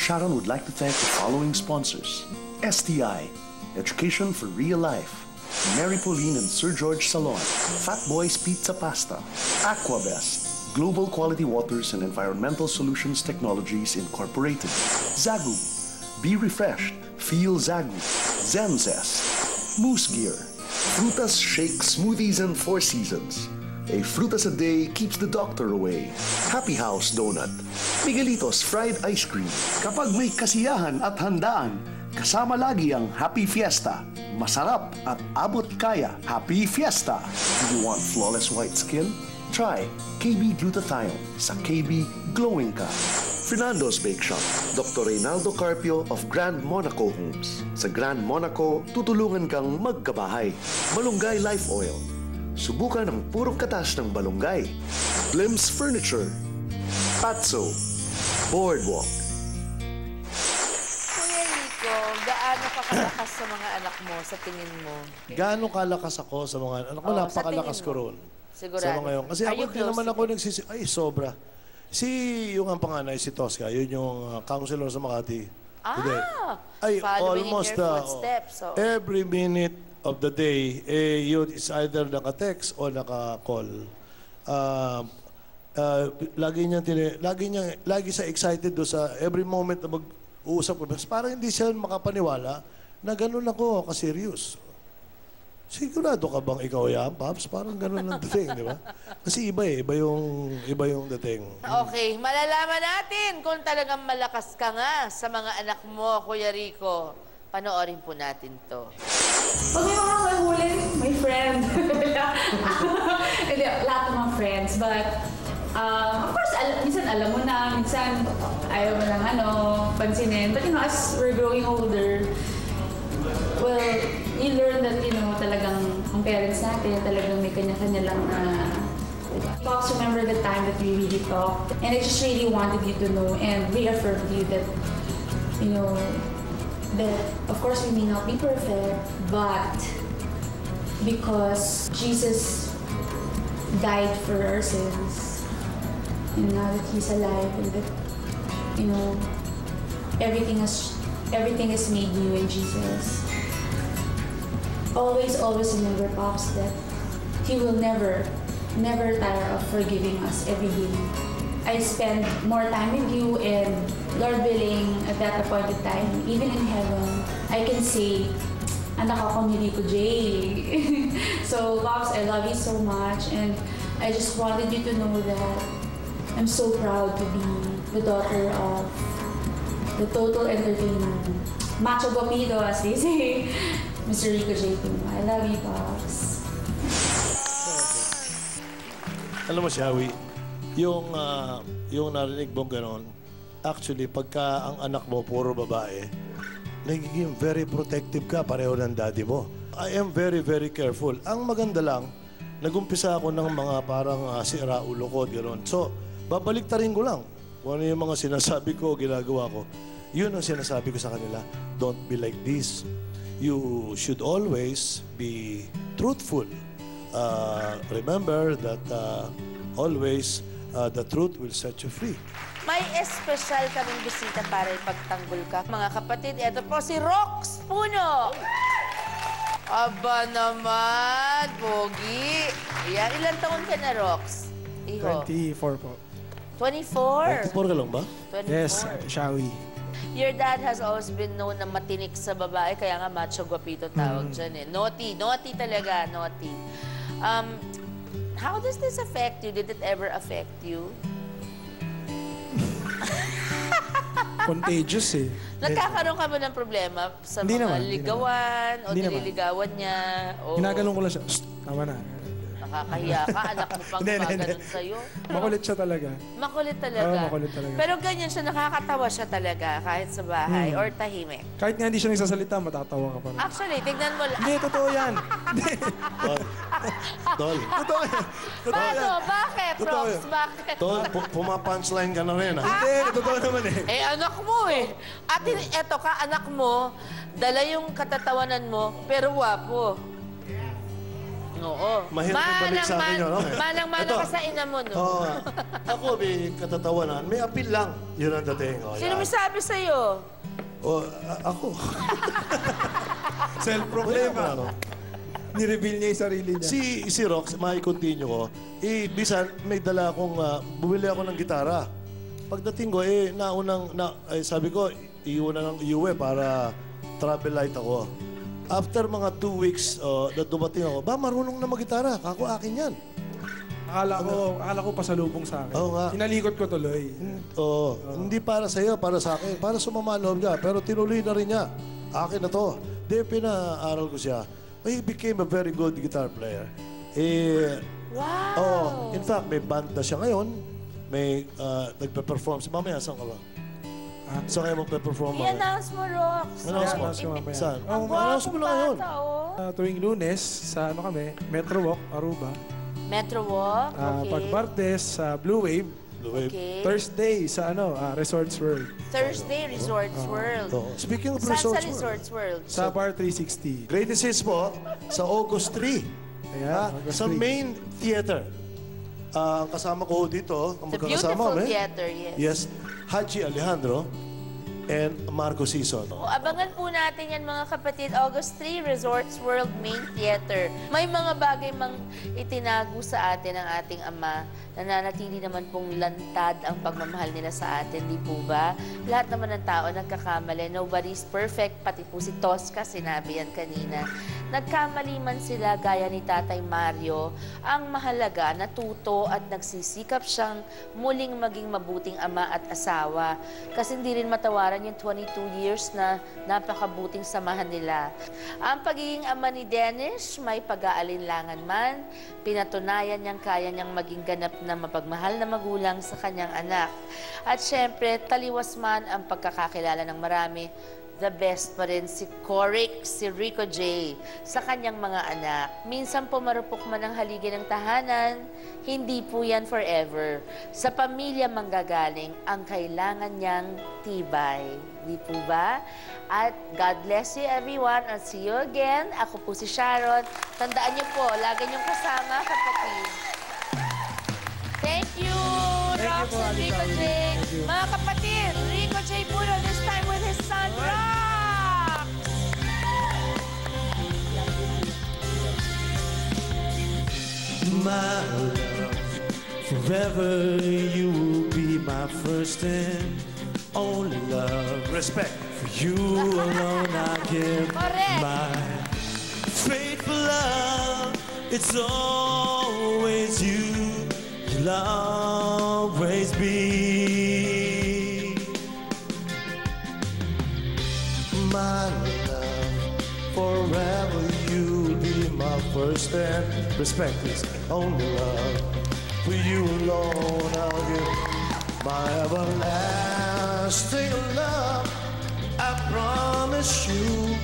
Sharon would like to thank the following sponsors: STI, Education for Real Life; Mary Pauline and Sir George Salon; Fat Boys Pizza Pasta; Aquabest, Global Quality Waters and Environmental Solutions Technologies Incorporated; Zagu, Be Refreshed, Feel Zagu; Zenzest, Moose Gear, Frutas Shake Smoothies and Four Seasons. A Frutas a day keeps the doctor away. Happy House Donut, Miguelitos Fried Ice Cream. Kapag may kasiyahan at handaan, kasama lagi ang Happy Fiesta. Masarap at abot kaya. Happy Fiesta! Do you want flawless white skin? Try KB Glutathione. Sa KB, glowing ka. Fernando's Bake Shop, Dr. Reynaldo Carpio of Grand Monaco Homes. Sa Grand Monaco, tutulungan kang magkabahay. Malunggay Life Oil. Subukan ang purong katas ng balunggay. Blim's Furniture. Patso. Boardwalk. Kuya Rico, gaano ka kalakas sa mga anak mo sa tingin mo? Gaano kalakas ako sa mga anak ko? Oo, Napakalakas sa ko tingin mo. ron. Sigurado. Sa mga yun. Kasi Are ako, you di close naman to ako nagsisi... Ay, sobra. Yung ang panganay, si Tosca, yun yung counselor sa Makati. Hindi. Ay, following almost in your footsteps. So. every minute of the day, yun is either naka-text o naka-call. Lagi siya excited do sa every moment na mag-uusap ko. Parang hindi siya makapaniwala na ganun ako ka-serious. Sigurado ka bang ikaw yan, Paps? Parang ganun ang dating, di ba? Kasi iba yung dating. Okay, malalaman natin kung talagang malakas ka nga sa mga anak mo, Kuya Rico. Panoorin po natin to. Pag may mga kahuli, my friend. Hindi, lahat ng mga friends. But, of course, minsan alam mo na, minsan ayaw mo lang pansinin. But, as we're growing older, well, you learn that, talagang ang parents natin, talagang may kanya-kanya lang na... Pops, remember the time that we really talked. And I just really wanted you to know and reaffirm to you that, that of course we may not be perfect, but because Jesus died for our sins, and now that He's alive, and that, everything is made new in Jesus. Always remember, Pops, that He will never tire of forgiving us every day. I spend more time with you, and Lord willing, at that appointed time, even in heaven, I can say, anak ako ni Rico J. So, Pops, I love you so much, and I just wanted you to know that I'm so proud to be the daughter of the total entertainer. Macho guapido, as they say, Mr. Rico J. I love you, Pops. Alam mo, Shawi, yung narinig mong gano'n, actually, pagka ang anak mo puro babae, nagiging very protective ka, pareho ng daddy mo. I am very, very careful. Ang maganda lang, nag-umpisa ako ng mga parang sira ulo ko, gano'n. So, babaliktarin ko lang kung ano yung mga sinasabi ko, ginagawa ko. Yun ang sinasabi ko sa kanila, don't be like this. You should always be truthful. Remember that always the truth will set you free. May espesyal kaming bisita para ipagtanggol ka. Mga kapatid, eto po si Rox Puno. Aba naman, Pogi. Yan, ilang taon ka na, Rox? Iho. 24 po. 24? 24 ka lang ba? 24. Yes, Shawi. Your dad has always been known na matinik sa babae, kaya nga macho guapito tawag dyan eh. Naughty. Naughty talaga. Naughty. How does this affect you? Did it ever affect you? Contagious eh. Nagkakaroon ka ba ng problema sa Hindi mga naman, ligawan o Hindi naman. nililigawan niya? O Ginagalong ko lang siya. Shh, tama na. nakakahiya ka? Anak mo pang gumaganon sa'yo? Makulit siya talaga. Makulit talaga. Oo, makulit talaga. Pero ganyan siya, nakakatawa siya talaga kahit sa bahay or tahimik. Kahit nga hindi siya nagsasalita, matatawa ka pa rin. Actually, tignan mo lang. Hindi, totoo yan. Hindi. Tol. Totoo yan. Totoo Paano? yan. Bakit, Totoo Rox? yan. Bakit? Tol, pumapunchline ka na rin, ha? Hindi, totoo naman eh. Eh, anak mo eh. At eto ka, anak mo, dala yung katatawanan mo, pero wapo. Oo. Mahirap ibalik sa akin yun, okay. Manang-mana Ito. ka sa ina mo, no? Oo. Ako, may katatawanan. May appeal lang. Yun ang dating. Oh, Sino yan. may sabi sa'yo? Oh, ako. Self-problema. Ano? Ni-reveal niya yung sarili niya. Si Rox, mai-continue ko. Bisan, may dala akong, bumili ako ng gitara. Pagdating ko, sabi ko, iuna ng iuwi para travel light ako. After mga 2 weeks, na dumating ako, marunong na mag-gitara. Kako, akin yan. Akala ko pasalubong sa akin. Oo nga. Inalikot ko tuloy. Hindi para sa iyo, para sa akin. Para sumama loob niya. Pero tinuloy na rin niya. Akin na to. Di, pinaaral ko siya. He became a very good guitar player. Wow! In fact, may band na siya ngayon. May nagpe-perform. Mamaya, saan ka ba? Saan kayo magpe-perform? I-announce mo, Rox. Announce mo? Announce ko mamaya. Saan? Ang Announce mo gwapong lang ngayon. bata, oh. Tuwing Lunes, sa Metro Walk, Aruba. Metro Walk, okay. Pag Martes, sa Blue Wave. Blue Wave. Okay. Thursday, sa Resorts World. Thursday, Resorts World. Speaking of Saan sa Resorts World, Resorts World? Sa Bar 360. greatest hits po sa August 3. Ayan, August Sa 3. main theater. Ang kasama ko dito, ang The magkakasama beautiful kami. theater, yes. Yes, Haji Alejandro and Marco Sison. O, abangan po natin yan mga kapatid. August 3, Resorts World Main Theater. May mga bagay mang itinago sa atin ng ating ama. Nananatili naman pong lantad ang pagmamahal nila sa atin, di po ba? Lahat naman ng tao nagkakamali. Nobody's perfect. Pati po si Tosca, sinabi yan kanina. Nagkamali man sila gaya ni Tatay Mario. Ang mahalaga, natuto at nagsisikap siyang muling maging mabuting ama at asawa. Kasi hindi rin matawaran yung 22 years na napakabuting samahan nila. Ang pagiging ama ni Dennis, may pag-aalinlangan man, pinatunayan niyang kaya niyang maging ganap na mapagmahal na magulang sa kanyang anak. At syempre, taliwas man ang pagkakakilala ng marami, the best pa rin si Coric, si Rico J, sa kanyang mga anak. Minsan po marupok man ang haligi ng tahanan, hindi po yan forever. Sa pamilya manggagaling ang kailangan niyang tibay. Di po ba? At God bless you everyone and see you again. Ako po si Sharon. Tandaan niyo po, lagi niyong kasama, kapatid. Thank you, Rox and Rico J. Mga kapatid, Rico J. Puno, this time with his son, Rox! My love, forever you will be my first and only love. Respect. For you alone I give Correct. my faithful love. It's always you, you'll always be. My love, forever you'll be my first and respect is only love. For you alone I'll give my everlasting love. I promise you